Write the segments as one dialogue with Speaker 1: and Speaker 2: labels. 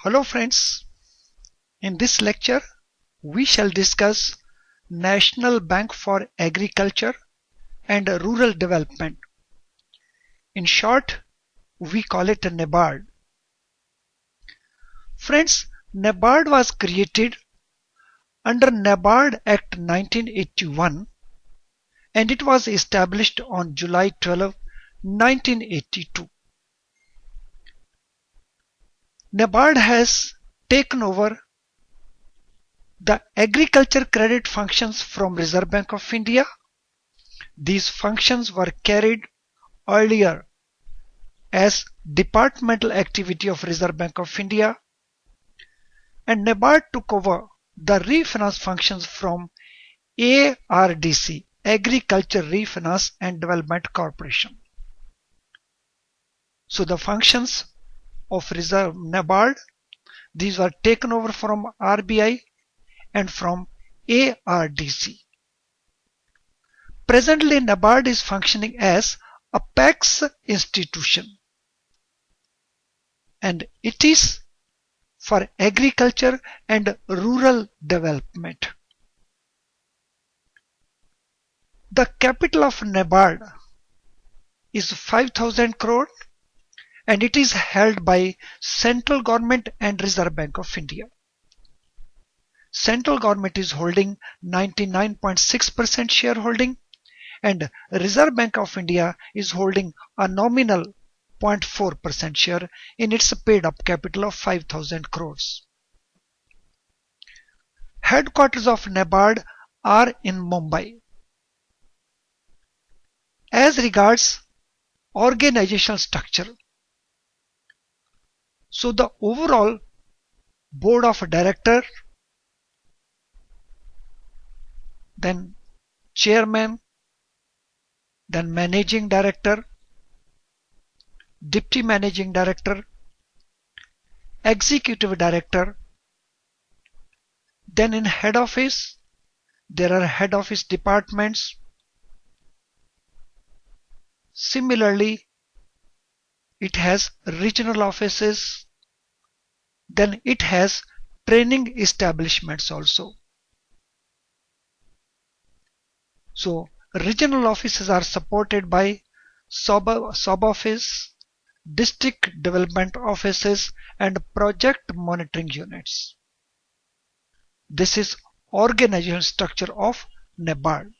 Speaker 1: Hello friends, in this lecture we shall discuss National Bank for Agriculture and Rural Development. In short, we call it NABARD. Friends, NABARD was created under NABARD Act 1981 and it was established on July 12, 1982. NABARD has taken over the agriculture credit functions from Reserve Bank of India. These functions were carried earlier as departmental activity of Reserve Bank of India, and NABARD took over the refinance functions from ARDC, Agriculture Refinance and Development Corporation. So the functions of NABARD, these were taken over from RBI and from ARDC. Presently, NABARD is functioning as a PAX institution, and it is for agriculture and rural development. The capital of NABARD is 5,000 crore and it is held by Central Government and Reserve Bank of India. Central Government is holding 99.6% shareholding and Reserve Bank of India is holding a nominal 0.4% share in its paid up capital of 5,000 crores. Headquarters of NABARD are in Mumbai. As regards organizational structure, so the overall board of director, then chairman, then managing director, deputy managing director, executive director, then in head office there are head office departments. Similarly, it has regional offices, then it has training establishments also. So regional offices are supported by sub-office, district development offices and project monitoring units. This is organizational structure of NABARD.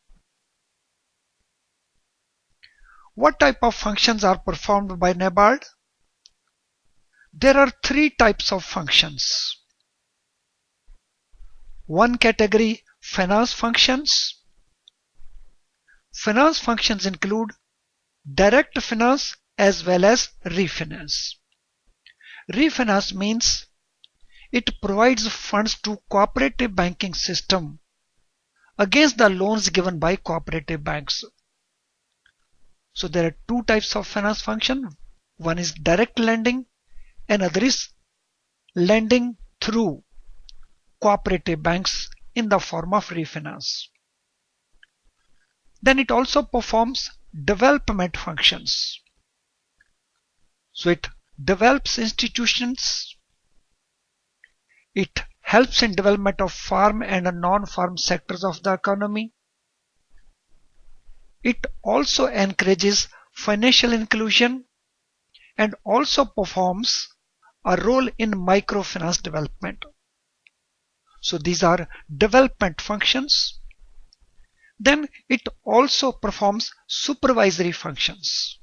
Speaker 1: What type of functions are performed by NABARD? There are three types of functions. One category, finance functions. Finance functions include direct finance as well as refinance. Refinance means it provides funds to cooperative banking system against the loans given by cooperative banks. So there are two types of finance function. One is direct lending, another is lending through cooperative banks in the form of refinance. Then it also performs development functions. So it develops institutions, it helps in development of farm and non-farm sectors of the economy. It also encourages financial inclusion and also performs a role in microfinance development. So these are development functions. Then it also performs supervisory functions.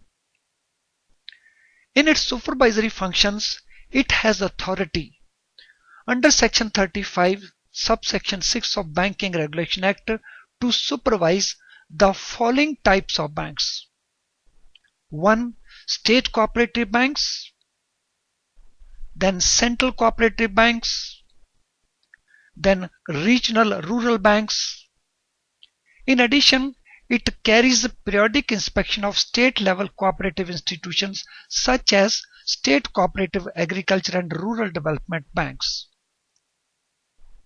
Speaker 1: In its supervisory functions, it has authority under Section 35, subsection 6 of Banking Regulation Act to supervise the following types of banks. 1. State cooperative banks, then central cooperative banks, then regional rural banks. In addition, it carries periodic inspection of state-level cooperative institutions such as state cooperative agriculture and rural development banks.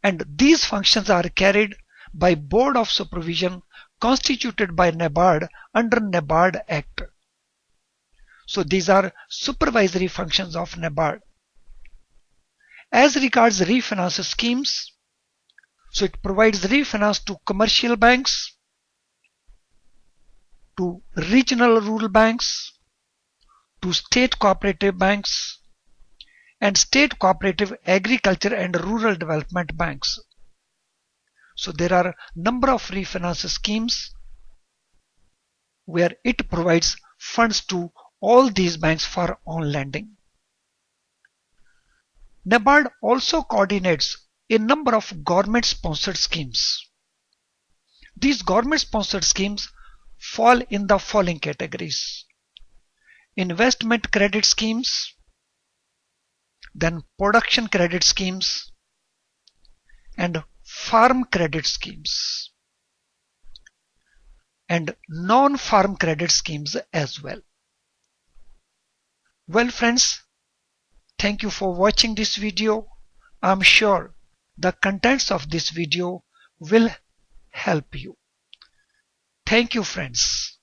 Speaker 1: And these functions are carried by Board of Supervision constituted by NABARD under NABARD Act. So these are supervisory functions of NABARD. As regards refinance schemes, so it provides refinance to commercial banks, to regional rural banks, to state cooperative banks, and state cooperative agriculture and rural development banks. So there are a number of refinance schemes where it provides funds to all these banks for on lending. NABARD also coordinates a number of government-sponsored schemes. These government-sponsored schemes fall in the following categories: investment credit schemes, then production credit schemes, and farm credit schemes, and non-farm credit schemes as well. Well friends, thank you for watching this video. I'm sure the contents of this video will help you. Thank you friends.